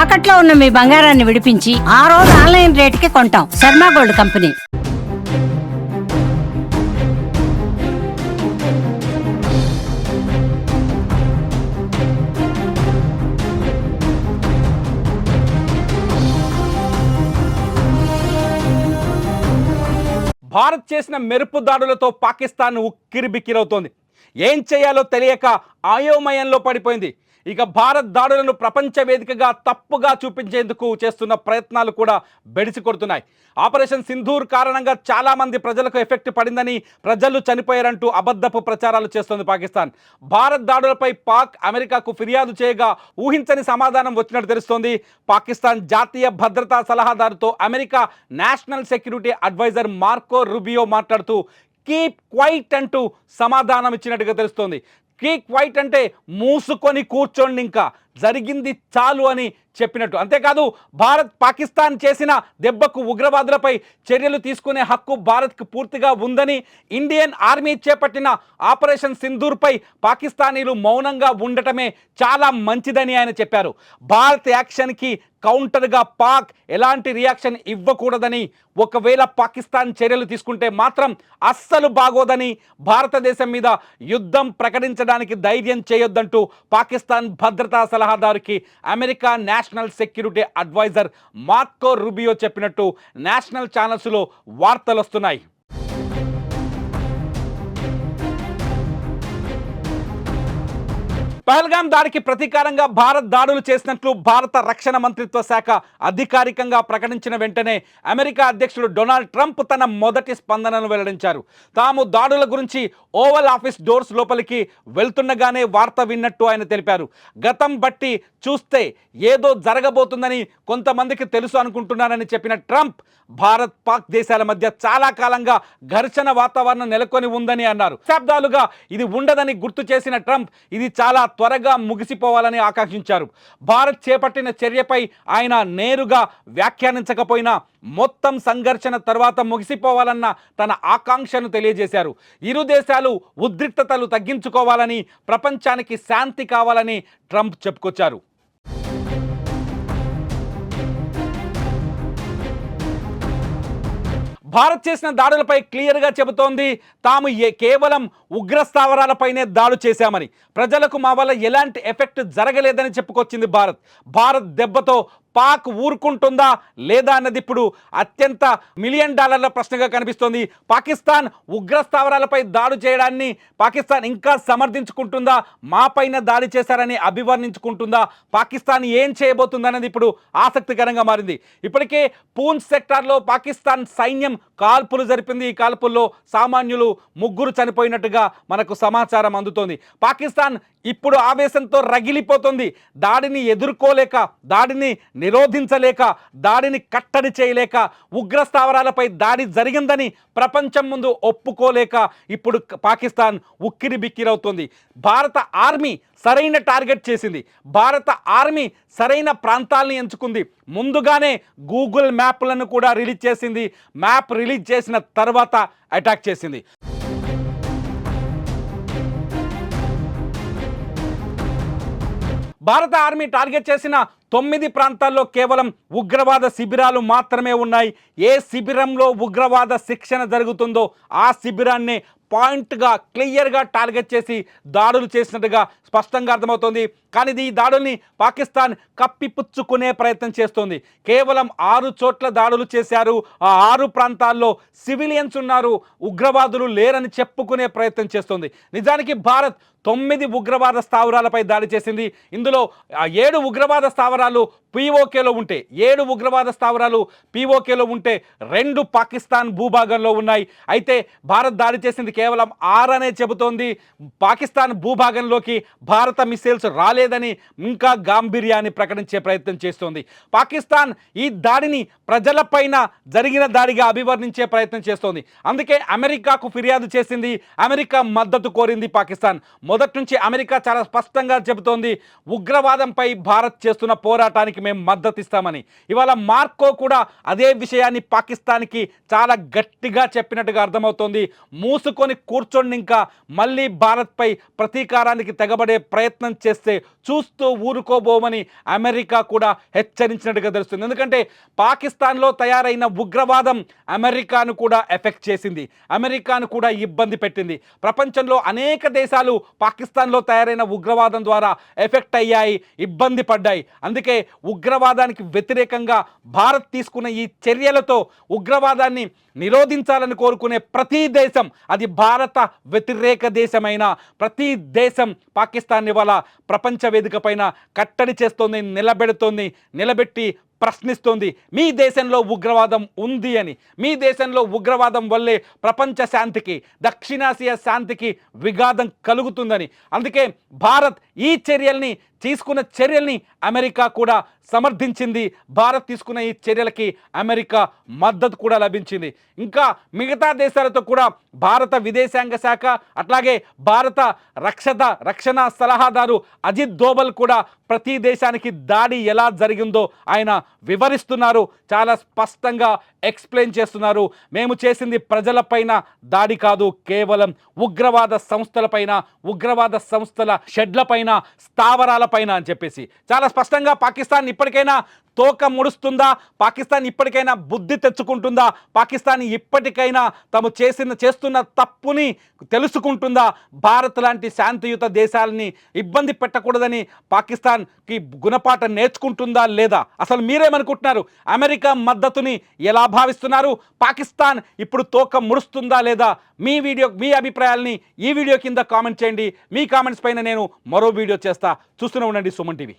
తాకట్లో ఉన్న మీ బంగారాన్ని విడిపించి ఆ రోజు ఆన్లైన్ రేటుకి కొంటాం. Sharma gold company. భారత్ చేసిన మెరుపు దాడులతో పాకిస్తాన్ ఉక్కిరిబిక్కిరవుతోంది. ఏం చేయాలో తెలియక అయోమయంలో పడిపోయింది. ఇక భారత్ దాడులను ప్రపంచ వేదికగా తప్పుగా చూపించేందుకు చేస్తున్న ప్రయత్నాలు కూడా బెడిసి కొడుతున్నాయి. ఆపరేషన్ సింధూర్ కారణంగా చాలామంది ప్రజలకు ఎఫెక్ట్ పడిందని, ప్రజలు చనిపోయారంటూ అబద్ధపు ప్రచారాలు చేస్తోంది పాకిస్తాన్. భారత్ దాడులపై పాక్ అమెరికాకు ఫిర్యాదు చేయగా ఊహించని సమాధానం వచ్చినట్టు తెలుస్తోంది. పాకిస్తాన్ జాతీయ భద్రతా సలహాదారుతో America national security advisor Marco Rubio మాట్లాడుతూ కీప్ క్వైట్ అంటూ సమాధానం ఇచ్చినట్టుగా తెలుస్తోంది. కీప్ క్వైట్ అంటే మూసుకొని కూర్చోండి, ఇంకా జరిగింది చాలు అని చెప్పినట్టు. అంతేకాదు, భారత్ పాకిస్తాన్ చేసిన దెబ్బకు ఉగ్రవాదులపై చర్యలు తీసుకునే హక్కు భారత్కు పూర్తిగా ఉందని, ఇండియన్ ఆర్మీ చేపట్టిన ఆపరేషన్ సింధూర్పై పాకిస్తానీలు మౌనంగా ఉండటమే చాలా మంచిదని ఆయన చెప్పారు. భారత్ యాక్షన్కి కౌంటర్గా పాక్ ఎలాంటి రియాక్షన్ ఇవ్వకూడదని, ఒకవేళ పాకిస్తాన్ చర్యలు తీసుకుంటే మాత్రం అస్సలు బాగోదని, భారతదేశం మీద యుద్ధం ప్రకటించడానికి ధైర్యం చేయొద్దంటూ పాకిస్తాన్ భద్రతా సలహాదారుకి America national security advisor Marco Rubio చెప్పినట్టు నేషనల్ ఛానల్స్లో వార్తలు వస్తున్నాయి. పహల్గాం దాడికి ప్రతీకారంగా భారత్ దాడులు చేసినట్లు భారత రక్షణ మంత్రిత్వ శాఖ అధికారికంగా ప్రకటించిన వెంటనే అమెరికా అధ్యక్షుడు డొనాల్డ్ ట్రంప్ తన మొదటి స్పందనను వెల్లడించారు. తాము దాడుల గురించి ఓవల్ ఆఫీస్ డోర్స్ లోపలికి వెళ్తుండగానే వార్త విన్నట్టు ఆయన తెలిపారు. గతం బట్టి చూస్తే ఏదో జరగబోతుందని కొంతమందికి తెలుసు అనుకుంటున్నానని చెప్పిన ట్రంప్, భారత్ పాక్ దేశాల మధ్య చాలా కాలంగా ఘర్షణ వాతావరణం నెలకొని ఉందని అన్నారు. దశాబ్దాలుగా ఇది ఉండదని గుర్తు చేసిన ట్రంప్ ఇది చాలా త్వరగా ముగిసిపోవాలని ఆకాంక్షించారు. భారత్ చేపట్టిన చర్యపై ఆయన నేరుగా వ్యాఖ్యానించకపోయినా మొత్తం సంఘర్షణ తర్వాత ముగిసిపోవాలన్న తన ఆకాంక్షను తెలియజేశారు. ఇరు దేశాలు ఉద్రిక్తతలు తగ్గించుకోవాలని, ప్రపంచానికి శాంతి కావాలని ట్రంప్ చెప్పుకొచ్చారు. భారత్ చేసిన దాడులపై క్లియర్గా చెబుతోంది, తాము కేవలం ఉగ్రస్థావరాలపైనే దాడు చేశామని, ప్రజలకు మా వల్ల ఎలాంటి ఎఫెక్ట్ జరగలేదని చెప్పుకొచ్చింది భారత్ దెబ్బతో పాక్ ఊరుకుంటుందా లేదా అన్నది ఇప్పుడు అత్యంత $1 మిలియన్ ప్రశ్నగా కనిపిస్తోంది. పాకిస్తాన్ ఉగ్రస్థావరాలపై దాడి చేయడాన్ని పాకిస్తాన్ ఇంకా సమర్థించుకుంటుందా, మాపైన దాడి చేశారని అభివర్ణించుకుంటుందా, పాకిస్తాన్ ఏం చేయబోతుందన్నది ఇప్పుడు ఆసక్తికరంగా మారింది. ఇప్పటికే పూంచ్ సెక్టార్లో పాకిస్తాన్ సైన్యం కాల్పులు జరిపింది. ఈ కాల్పుల్లో సామాన్యులు 3 చనిపోయినట్టుగా మనకు సమాచారం అందుతోంది. పాకిస్తాన్ ఇప్పుడు ఆవేశంతో రగిలిపోతుంది. దాడిని ఎదుర్కోలేక, దాడిని నిరోధించలేక, దాడిని కట్టడి చేయలేక, ఉగ్రస్థావరాలపై దాడి జరిగిందని ప్రపంచం ముందు ఒప్పుకోలేక ఇప్పుడు పాకిస్తాన్ ఉక్కిరి బిక్కిరవుతుంది. భారత ఆర్మీ సరైన టార్గెట్ చేసింది. భారత ఆర్మీ సరైన ప్రాంతాలను ఎంచుకుంది. ముందుగానే గూగుల్ మ్యాప్లను కూడా రిలీజ్ చేసింది. మ్యాప్ రిలీజ్ చేసిన తర్వాత అటాక్ చేసింది. భారత ఆర్మీ టార్గెట్ చేసిన 9 ప్రాంతాల్లో కేవలం ఉగ్రవాద శిబిరాలు మాత్రమే ఉన్నాయి. ఏ శిబిరంలో ఉగ్రవాద శిక్షణ జరుగుతుందో ఆ శిబిరాన్ని పాయింట్గా క్లియర్గా టార్గెట్ చేసి దాడులు చేసినట్టుగా స్పష్టంగా అర్థమవుతోంది. కానీ ఈ దాడుల్ని పాకిస్తాన్ కప్పిపుచ్చుకునే ప్రయత్నం చేస్తోంది. కేవలం 6 చోట్ల దాడులు చేశారు. ఆ 6 ప్రాంతాల్లో సివిలియన్స్ ఉన్నారు, ఉగ్రవాదులు లేరని చెప్పుకునే ప్రయత్నం చేస్తోంది. నిజానికి భారత్ 9 ఉగ్రవాద స్థావరాలపై దాడి చేసింది. ఇందులో 7 ఉగ్రవాద స్థావరాలు పీఓకేలో ఉంటే, 7 ఉగ్రవాద స్థావరాలు పీఓకేలో ఉంటే 2 పాకిస్తాన్ భూభాగంలో ఉన్నాయి. అయితే భారత్ దాడి చేసింది కేవలం 6 అనే చెబుతోంది. పాకిస్తాన్ భూభాగంలోకి భారత మిసైల్స్ రాలేదని ఇంకా గాంభీర్యాన్ని ప్రకటించే ప్రయత్నం చేస్తోంది. పాకిస్తాన్ ఈ దాడిని ప్రజలపైన జరిగిన దాడిగా అభివర్ణించే ప్రయత్నం చేస్తోంది. అందుకే అమెరికాకు ఫిర్యాదు చేసింది. అమెరికా మద్దతు కోరింది పాకిస్తాన్. మొదటి నుంచి అమెరికా చాలా స్పష్టంగా చెబుతోంది, ఉగ్రవాదంపై భారత్ చేస్తున్న పోరాటానికి మేము మద్దతు ఇస్తామని. ఇవాళ మార్కో కూడా అదే విషయాన్ని పాకిస్తాన్కి చాలా గట్టిగా చెప్పినట్టుగా అర్థమవుతోంది. మూసుకొని కూర్చొని ఇంకా మళ్ళీ భారత్పై ప్రతీకారానికి తెగబడే ప్రయత్నం చేస్తే చూస్తూ ఊరుకోబోమని అమెరికా కూడా హెచ్చరించినట్టుగా తెలుస్తుంది. ఎందుకంటే పాకిస్తాన్లో తయారైన ఉగ్రవాదం అమెరికాను కూడా ఎఫెక్ట్ చేసింది, అమెరికాను కూడా ఇబ్బంది పెట్టింది. ప్రపంచంలో అనేక దేశాలు పాకిస్తాన్లో తయారైన ఉగ్రవాదం ద్వారా ఎఫెక్ట్ అయ్యాయి, ఇబ్బంది పడ్డాయి. అందుకే ఉగ్రవాదానికి వ్యతిరేకంగా భారత్ తీసుకున్న ఈ చర్యలతో ఉగ్రవాదాన్ని నిరోధించాలని కోరుకునే ప్రతి దేశం, అది భారత వ్యతిరేక దేశమైన ప్రతి దేశం పాకిస్తాన్ ఇవాళ ప్రపంచ వేదిక పైన కట్టడి చేస్తోంది, నిలబెట్టి ప్రశ్నిస్తోంది. మీ దేశంలో ఉగ్రవాదం ఉంది అని, మీ దేశంలో ఉగ్రవాదం వల్లే ప్రపంచ శాంతికి, దక్షిణాసియా శాంతికి విఘాతం కలుగుతుందని. అందుకే భారత్ ఈ తీసుకున్న చర్యల్ని అమెరికా కూడా సమర్థించింది. భారత్ తీసుకున్న ఈ చర్యలకి అమెరికా మద్దతు కూడా లభించింది. ఇంకా మిగతా దేశాలతో కూడా భారత విదేశాంగ శాఖ, అట్లాగే భారత రక్షణ సలహాదారు అజిత్ దోవల్ కూడా ప్రతి దేశానికి దాడి ఎలా జరిగిందో ఆయన వివరిస్తున్నారు, చాలా స్పష్టంగా ఎక్స్ప్లెయిన్ చేస్తున్నారు. మేము చేసింది ప్రజలపైన దాడి కాదు, కేవలం ఉగ్రవాద సంస్థలపైన, ఉగ్రవాద సంస్థల షెడ్లపైన, స్థావరాలపైన అని చెప్పేసి చాలా స్పష్టంగా పాకిస్తాన్ ఇప్పటికైనా తోక ముడుస్తుందా, పాకిస్తాన్ ఇప్పటికైనా బుద్ధి తెచ్చుకుంటుందా, పాకిస్తాన్ ఇప్పటికైనా తాము చేస్తున్న తప్పుని తెలుసుకుంటుందా, భారత్ లాంటి శాంతియుత దేశాలని ఇబ్బంది పెట్టకూడదని పాకిస్తాన్కి గుణపాఠం నేర్చుకుంటుందా లేదా? అసలు మీరేమనుకుంటున్నారు? అమెరికా మద్దతుని ఎలా భావిస్తున్నారు? పాకిస్తాన్ ఇప్పుడు తోక ముడుస్తుందా లేదా? మీ అభిప్రాయాల్ని ఈ వీడియో కింద కామెంట్ చేయండి. మీ కామెంట్స్ పైన నేను మరో వీడియో చేస్తా. చూస్తూనే ఉండండి సుమన్ టీవీ.